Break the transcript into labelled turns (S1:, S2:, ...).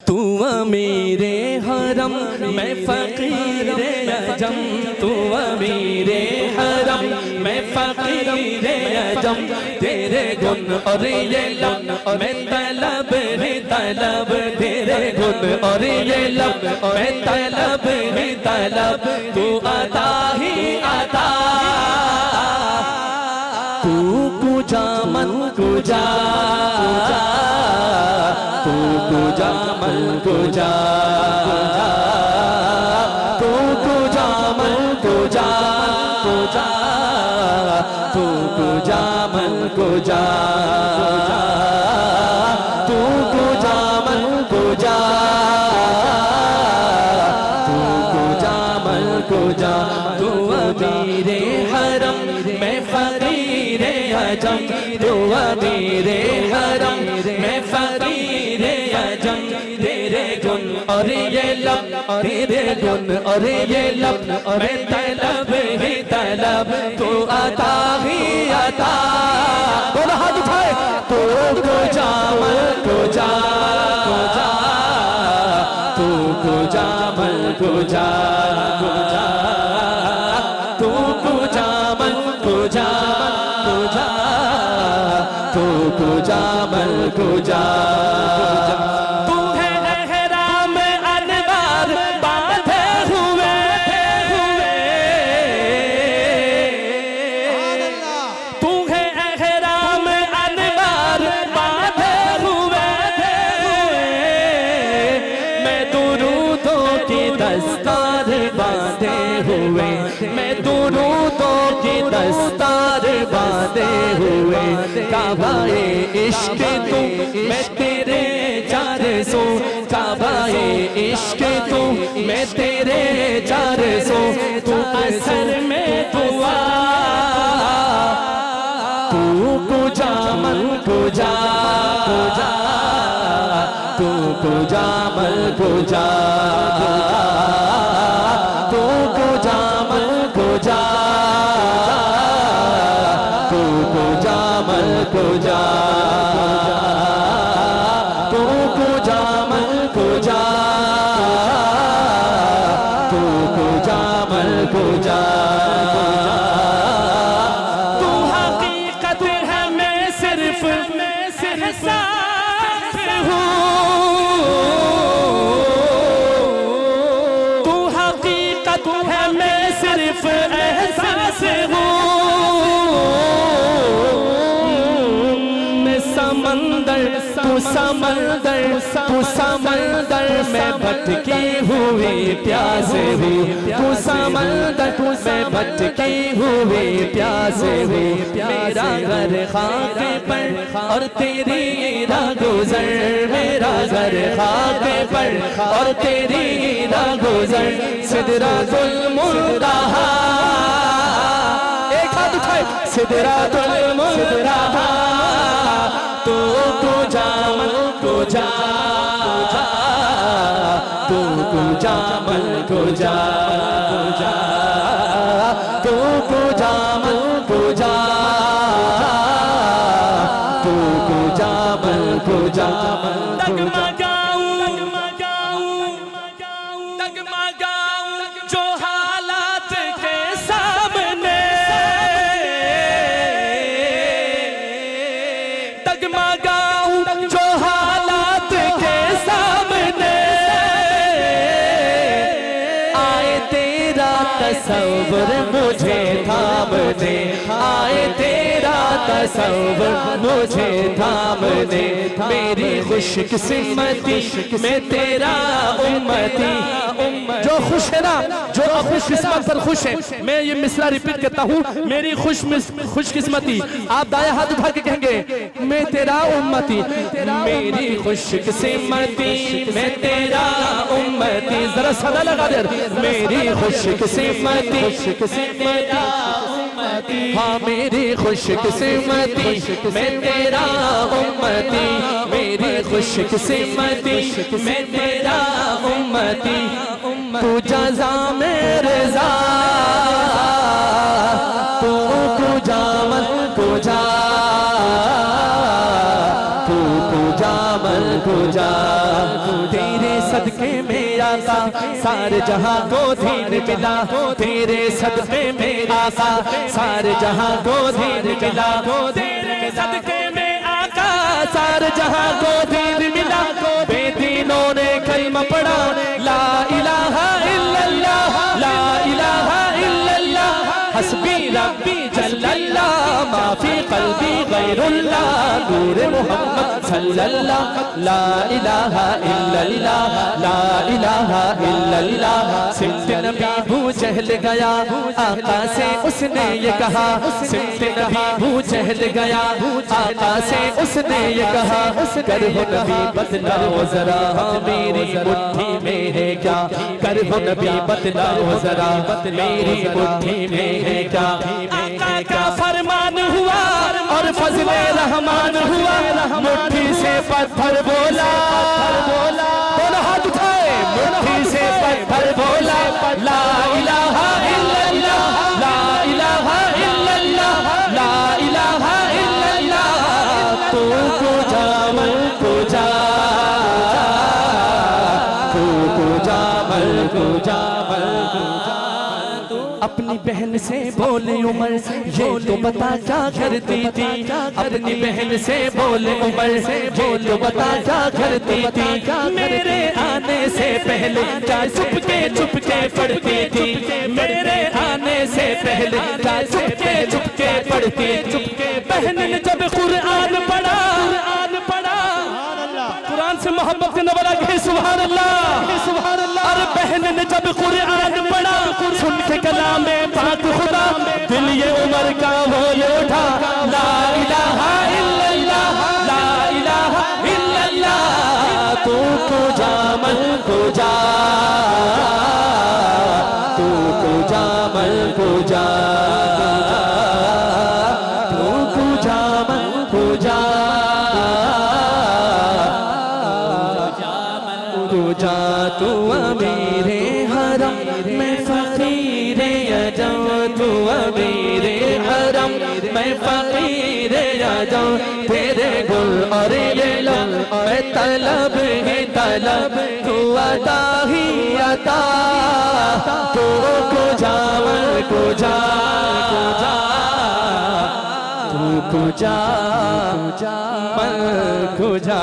S1: तू अमीरे हरम मैं फ़कीरे अजम, तू अमीरे हरम मैं फ़कीरे अजम। तेरे गुन और ये लब मैं तलब ही तलब, तेरे गुन और ये लब मैं तलब ही तलब। तू अता ही अता, तू कुजा मन कुजा, तू कुजा मन कुजा, तू कुजा मन कुजा कुजा, तू कुजा मन कुजा, तू कुजा मन कुजा, तू कुजा मन कुजा। तू अमीरे हरम मैं फ़कीरे अजम, तू अमीरे हरम मैं फ़कीरे अजम। तेरे गुन और ये लब, तेरे गुन और ये लब मैं तलब ही तलब। तू अता ही अता, बोला हाथ उठाए। तू कुजा मन कुजा कुजा, तू कुजा मन कुजा कुजा, तू कुजा मन कुजा कुजा, तू कुजा मन कुजा। तू है एहराम अनवार बांधे हुए, तू है एहराम अनवार बांधे हुए। मैं दुरूदों की दस्तार बांधे हुए, मैं दुरूदों की दस्तार बांधे हुए। काबाए इश्क तू मैं तेरे चार सो, काबाए इश्क तू मैं तेरे चार सो। तू असर में दुआ, तू कुजा मन कुजा कुजा, तू कुजा मन कुजा, तू कुजा मन कुजा, तू कुजा मन कुजा, तू कुजा मन कुजा, तू कुजा मन कुजा। तू हकीकत है मैं सिर्फ एहसास हूँ, तू हकीकत है मैं सिर्फ एहसास हूँ। मैं समंदर तू समंदर, तू समंदर मैं भटकी हुई प्यास हूँ, तू समंदर मैं भटकी हुई प्यास हूँ। मेरा घर खाक पर और तेरी राहगुज़र, मेरा घर खाक पर और तेरी राहगुज़र। सिदरातुल मुंतहा, एक हाथ उठाए। सिदरातुल मुंतहा, तू कुजा मन कुजा, तू कुजा मन कुजा कुजा, तू कुजा मन कुजा, तू कुजा मन कुजा। डगमगाऊं डगमगाऊं जो हालात के सामने, डगमगाऊं जो हालात के सामने। आए तेरा तसव्वुर मुझे थामने, आए तेरा तसव्वुर मुझे थामने। मेरी खुशकिस्मती मैं तेरा उम्मती, जो खुश है ना, जो खुशकिस्मत पर खुश है। मैं ये मिसरा रिपीट करता हूँ, मेरी खुशकिस्मती। आप दाया हाथ उठा के कहेंगे मैं तेरा उम्मती, मेरी खुशकिस्मती मैं तेरा उम्मती। जरा सदा लगा दे, मेरी खुशकिस्मती हाँ मेरी खुशकिस्मती मैं तेरा उम्मती, मेरी खुशकिस्मती मैं तेरा उम्मती। तू जज़ा में रज़ा, तू कुजा मन कुजा, तू कुजा मन कुजा। सदके में आका, सारे जहां को दीन मिला, तेरे सदके में आका, सारे जहां को दीन मिला, तेरे सदके में आका, सारे जहां को दीन मिला। बेदीनों ने कलमा पढ़ा, ला इलाहा इल्लल्लाह, ला इलाहा इल्लल्लाह, हस्बी रब्बी जल्लल्लाह, माफी कल्बी गैरुल्लाह, नूर मोहम्मद सल्लल्लाह, ला इलाहा इल्लल्लाह, ला इलाहा इल्लल्लाह। सिमत नबी अबू जहल गया, आका से उसने ये कहा, सिमत नबी अबू जहल गया, आका से उसने ये कहा, कर हो नबी बतलाओ जरा, मेरी मुट्ठी में है क्या, कर हो नबी बतलाओ जरा, मेरी मुट्ठी में है क्या। आका का फरमान हुआ और फजले रहमान हुआ, मुट्ठी से पत्थर बोला, दोनों हाथ उठाए, मुट्ठी से पत्थर बोला, ला इलाहा इल्लल्लाह, ला इलाहा इल्लल्लाह, ला इलाहा इल्लल्लाह। तू पूजा मन पूजा, तू पूजा मन पूजा, अपनी बहन से बोले उमर, ये तो बता क्या करती थी, अपनी बहन से बोले उमर, ये तो बता क्या करती थी, मेरे आने से पहले क्या चुपके पढ़ती थी, मेरे आने से पहले क्या चुपके पढ़ती थी। बहन ने जब कुरान पढ़ा, कुरान से मोहब्बत करने वाला कहे सुभान अल्लाह, सुभान अल्लाह। और बहन ने जब कुरान पढ़ा, सुन के कलामे पाक खुदा, दिल ये उमर का बोल उठा, ला इलाहा इल्लल्लाह, ला इलाहा इल्लल्लाह। तू पूजा मन पूजा, तू पूजा मन पूजा, तू पूजा मन पूजा, पूजा तू अमीरे हरम, मैं फकीरे अजम, तू अमीरे हरम, मैं फकीरे अजम, तेरे गुल और ये लब, मैं तलब ही तलब, तू अता ही अता, तू पूजा मन पूजा, तू पूजा मन पूजा।